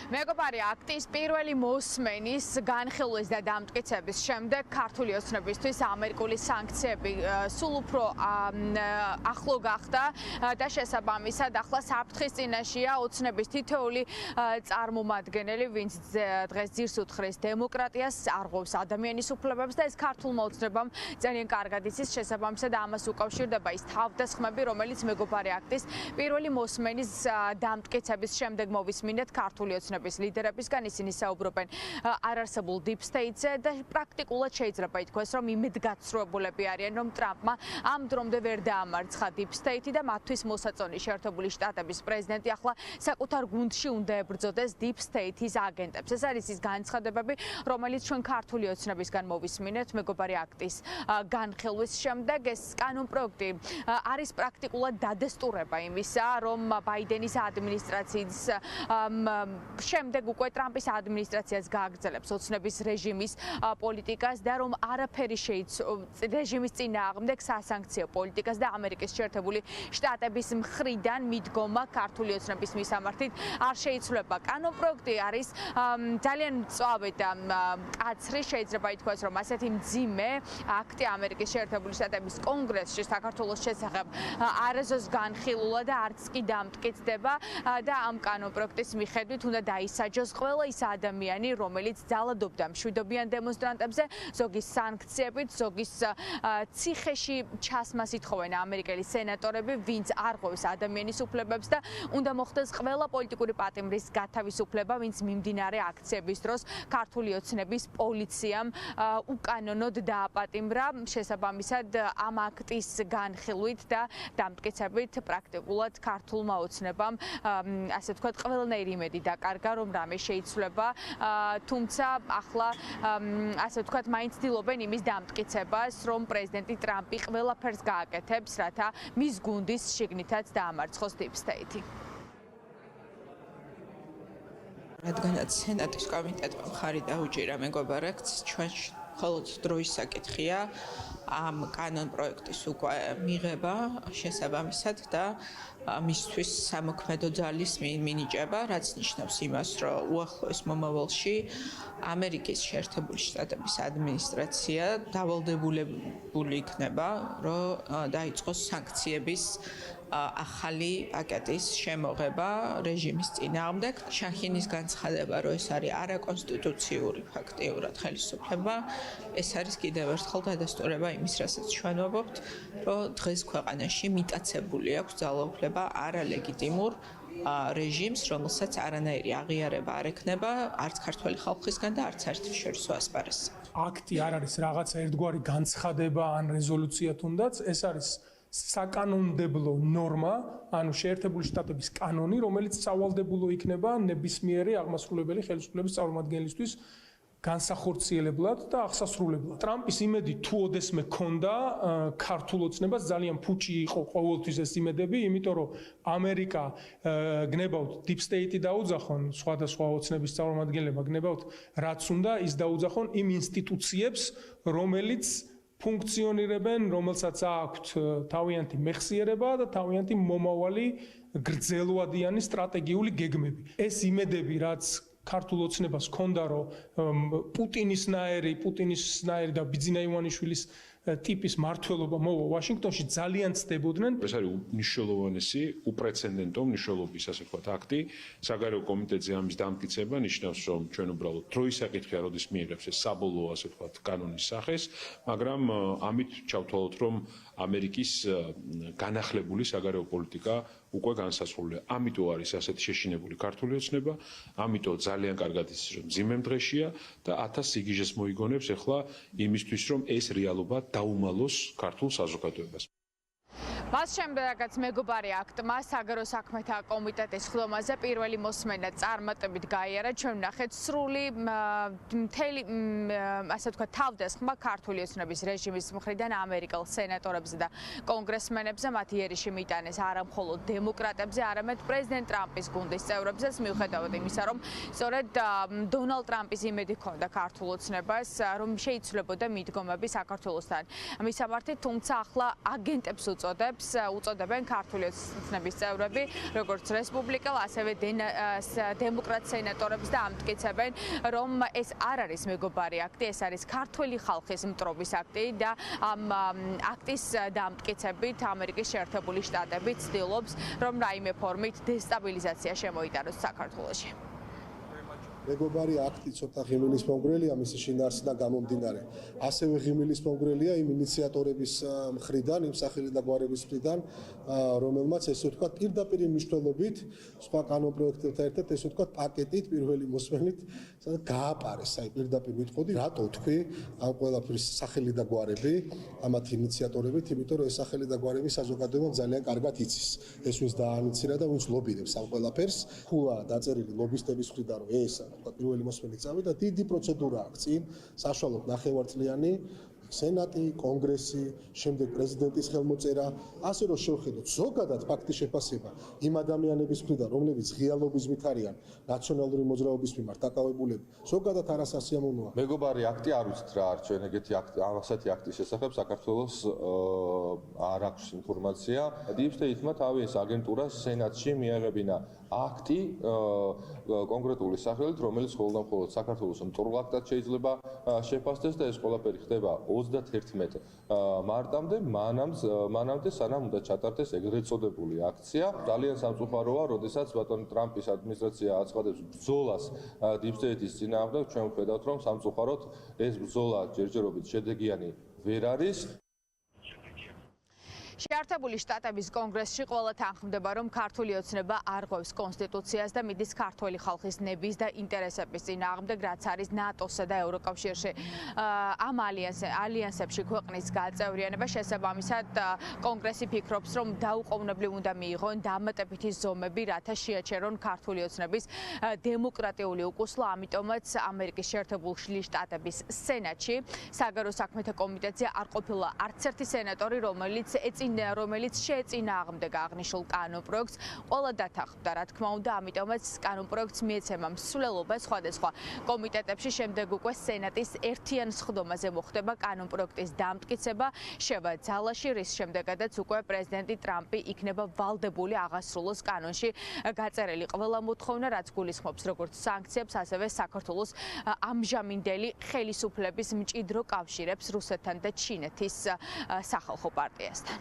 მეგობარი აქტის პირველი მოსმენის განხილვის და დამტკიცების შემდეგ ქართული ოცნებისთვის ამერიკული სანქციები სულ უფრო ახლო გახდა და შესაბამისად ახლა საფრთხის წინაშეა ოცნების თითოეული წარმომადგენელი, ვინც დღეს ძირს უთხრეს დემოკრატიას, არღვევს ადამიანის უფლებებს და ეს ქართულმა ოცნებამ ძალიან კარგად იცის, შესაბამისად ამას უკავშირდება ის თავდასხმები, რომელიც მეგობარი აქტის პირველი მოსმენის დამტკიცების შემდეგ მოვისმინეთ ქართული ოცნების ლიდერებისგან. ისინი საუბრობენ არარსებულ deep state-ზე და პრაქტიკულად შეიძლება ითქვას, რომ იმედგაცრუებულები არიან, რომ ტრამპმა ამ დრომდე ვერ დაამარცხა deep state და მათთვის მოსაწონი შეერთებული შტატების პრეზიდენტი ახლა საკუთარ გუნდში უნდა ებრძოდეს deep state-ის აგენტებს. ეს არის ის განცხადებები, რომელიც ჩვენ ქართული ოცნებისგან მოვისმინეთ მეგობარი აქტის განხილვის შემდეგ. ეს კანონპროექტი არის პრაქტიკულად დადესტურება იმისა, რომ ბაიდენის ადმინისტრაციის შემდეგ უკვე ტრამპის ადმინისტრაციას გააგრძელებს ოცნების რეჟიმის პოლიტიკას და რომ არაფერი რეჟიმის წინააღმდეგ სასანქციო პოლიტიკას და ამერიკის შეერთებული შტატების მხრიდან მიდგომა ქართული ოცნების მისამართით არ შეიცვლება. კანონპროექტი არის ძალიან მწვავე და მკაცრი, შეიძლება ითქვას, რომ ასეთი მძიმე აქტი ამერიკის შეერთებული შტატების კონგრესში საქართველოს შესახებ არასდროს განხილულა და არც კი დამტკიცდება და ამ კანონპროექტის მიხედვით უნდა დაისაჯოს ყველა ის ადამიანი, რომელიც ძალადობდა მშვიდობიან დემონსტრანტებზე, ზოგის სანქციებით, ზოგის ციხეში ჩასმას ითხოვენ ამერიკელი სენატორები, ვინც არღვევს ადამიანის უფლებებს და უნდა მოხდეს ყველა პოლიტიკური პატიმრის გათავისუფლება, ვინც მიმდინარე აქციების დროს ქართული ოცნების პოლიციამ უკანონოდ დააპატიმრა. შესაბამისად ამ აქტის განხილვით და დამტკიცებით პრაქტიკულად ქართულმა ოცნებამ ასე ვთქვათ ყველანაირი იმედი დაკარგა, რომ რამე შეიცვლება, თუმცა ახლა ასე ვთქვათ მაინც ცდილობენ იმის დამტკიცებას, რომ პრეზიდენტი ტრამპი ყველაფერს გააკეთებს, რათა მის გუნდის შიგნითაც დაამარცხოს deep state-ი. რადგანაც სენატის კომიტეტმა მხარი დაუჭირა მეგობარ აქტს, ჩვენ მხოლოდ დროის საკითხია ამ კანონპროექტის უკვე მიღება შესაბამისად და მისთვის სამოქმედო ძალის მინიჭება, რაც ნიშნავს იმას, რომ უახლოეს მომავალში ამერიკის შეერთებული შტატების ადმინისტრაცია დავალდებულებული იქნება, რომ დაიწყოს სანქციების ახალი პაკეტის შემოღება რეჟიმის წინააღმდეგ. შაჰინის განცხადება, რომ ეს არის არაკონსტიტუციური ფაქტიურად ხელისუფლება, ეს არის კიდევ ერთხელ დადასტურება იმის, რასაც ჩვენ ვამბობთ, რომ დღეს ქვეყანაში მიტაცებული აქვს ძალაუფლება არალეგიტიმურ რეჟიმს, რომელსაც არანაირი აღიარება არ ექნება არც ქართველი ხალხისგან და არც საერთაშორისო ასპარეზზე. აქტი არ არის რაღაცა ერთგვარი განცხადება ან რეზოლუცია თუნდაც, ეს არის საკანონმდებლო ნორმა, ანუ შეერთებული შტატების კანონი, რომელიც სავალდებულო იქნება ნებისმიერი აღმასრულებელი ხელისუფლების წარმომადგენლისთვის განსახორციელებლად და აღსასრულებლად. ტრამპის იმედი თუ ოდესმე ქონდა ქართულ ოცნებას ძალიან ფუჭი იყო ყოველთვის ეს იმედები, იმიტომ რომ ამერიკა გნებავთ deep state-ი დაუძახონ, სხვადასხვა ოცნების წარმომადგენლებმა გნებავთ რაც უნდა ის დაუძახონ იმ ინსტიტუციებს, რომელიც ფუნქციონირებენ, რომელსაც აქვთ თავიანთი მეხსიერება და თავიანთი მომავალი გრძელვადიანი სტრატეგიული გეგმები. ეს იმედები, რაც ქართულ ოცნებას ჰქონდა, რომ პუტინისნაირი და ბიძინა ივანიშვილის ტიპის მართლობა მოვა ვაშინგტონში ძალიან ცდებოდნენ. ეს არის მნიშვნელოვანესი, უპრეცედენტო მნიშვნელობის ასე ვთქვათ აქტი. საგარეო კომიტეტზე ამის დამტკიცება ნიშნავს, რომ ჩვენ უბრალოდ დროის საკითხია, როდის მიიღებს ეს საბოლოო ასე ვთქვათ კანონის სახეს, მაგრამ ამით ჩავთვალოთ, რომ ამერიკის განახლებული საგარეო პოლიტიკა უკვე განსასრულია. ამიტომ არის ასეთი შეშინებული ქართული ოცნება, ამიტომ ძალიან კარგად იცის, რომ მძიმე დღეშია და 1000 სიგიჟეს მოიგონებს ახლა იმისთვის, რომ ეს რეალობა დაუმალოს ქართულ საზოგადოებას. მას შემდეგაც მეგობარი აქტმა საგარეო საქმეთა კომიტეტის ხდომაზე პირველი მოსმენა წარმატებით გაიარა. ჩვენ ვნახეთ სრული მთელი ასე ვთქვათ თავდასხმა ქართული ოცნების რეჟიმის მხრიდან ამერიკელ სენატორებზე და კონგრესმენებზე. მათ იერიში მიტანეს არა მხოლოდ დემოკრატებზე, არამედ პრეზიდენტ ტრამპის გუნდის წევრებზეც, მიუხედავად იმისა, რომ სწორედ დონალდ ტრამპის იმედი ჰქონდა ქართულ ოცნებას, რომ შეიცვლებოდა მიდგომები საქართველოსთან მისამართით, თუმცა ახლა აგენტებს უწოდებს უწოდებენ ქართული ოცნების წევრები, როგორც რესპუბლიკელ, ასევე დემოკრატ სენატორებს და ამტკიცებენ, რომ ეს არ არის მეგობარი აქტი, ეს არის ქართველი ხალხის მტრობის აქტი და ამ აქტის დამტკიცებით ამერიკის შეერთებული შტატები ცდილობს, რომ რაიმე ფორმით დესტაბილიზაცია შემოიტანოს საქართველოში. მეგობარი აქტი ცოტა ღიმილის მომგვრელია მისი შინაარსიდან გამომდინარე. ასევე ღიმილის მომგვრელია იმ ინიციატორების მხრიდან, იმ სახელი და გვარების მხრიდან, რომელმაც ესე ვთქვათ, პირდაპირ მნიშვნელობით სხვა კანონპროექტებთან ერთად ესე ვთქვათ, პაკეტით პირველი მოსმენით გააპარეს. აი პირდაპირ ვიტყოდი, რატო თქვი ამ ყველაფრის სახელი და გვარები, ამათ ინიციატორებით, იმიტომ რომ ეს სახელი და გვარები საზოგადოებამ ძალიან კარგად იცის. ეს ვინც დაანიცირა და ვინც ლობირებს ამ ყველაფერს, ხულა დაწერილი ლობისტების მხრიდან რომ ეს პირველი მოსმენით წავიდა, დიდი პროცედურა აქვს წინ, საშუალოდ ნახევარწლიანი სენატი, კონგრესი, შემდეგ პრეზიდენტის ხელმოწერა, ასე რომ შევხედოთ ზოგადად ფაქტის შეფასება იმ ადამიანების მხრიდან, რომლებიც ღია ლობიზმით არიან ნაციონალური მოძრაობის მიმართ დაკავებულები, ზოგადად არასასიამოვნოა. მეგობარი აქტი არ ვიცით რა არ ჩვენ ეგეთი აქტი, ასეთი აქტის შესახებ საქართველოს არ აქვს ინფორმაცია. Deep State-მა თავი ეს აგენტურა სენატში მიაღებინა აქტი კონკრეტული სახელით, რომელიც მხოლოდ საქართველოს მტრულ აქტად შეიძლება შეფასდეს და ეს ყველაფერი ხდება 31 მარტამდე, მანამდე სანამ უნდა ჩატარდეს ეგრეთ წოდებული აქცია. ძალიან სამწუხაროა, როდესაც ბატონ ტრამპის ადმინისტრაცია აცხადებს ბრძოლას Deep State-ის წინააღმდეგ, ჩვენ ვხედავთ, რომ სამწუხაროდ ეს ბრძოლა ჯერჯერობით შედეგიანი ვერ არის. შეერთებული შტატების კონგრესში ყველა თანხმდება, რომ ქართული ოცნება არღვევს კონსტიტუციას და მიდის ქართველი ხალხის ნების და ინტერესების წინააღმდეგ, რაც არის ნატოსა და ევროკავშირში. ამ ალიანსებში ქვეყნის გაწევრიანება შესაბამისად კონგრესი ფიქრობს, რომ დაუყოვნებლივ უნდა მიიღონ დამატებითი ზომები, რათა შეაჩერონ ქართული ოცნების დემოკრატიული უკუსლა, ამიტომაც ამერიკის შეერთებული შტატების სენატში საგარეო საქმეთა კომიტეტზე არ ყოფილა არც ერთი სენატორი, რომელიც შეეწინააღმდეგა აღნიშნულ კანონპროექტს. ყველა დათანხმდა, რა თქმა უნდა, ამიტომაც კანონპროექტს მიეცემა მსვლელობა სხვადასხვა კომიტეტებში. შემდეგ უკვე სენატის ერთიან სხდომაზე მოხდება კანონპროექტის დამტკიცება შევა ძალაში, რის შემდეგაც უკვე პრეზიდენტი ტრამპი იქნება ვალდებული აღასრულოს კანონში გაწერილი ყველა მოთხოვნა, რაც გულისხმობს როგორც სანქციებს, ასევე საქართველოს ამჟამინდელი ხელისუფლების მჭიდრო კავშირებს რუსეთთან და ჩინეთის სახალხო პარტიასთან.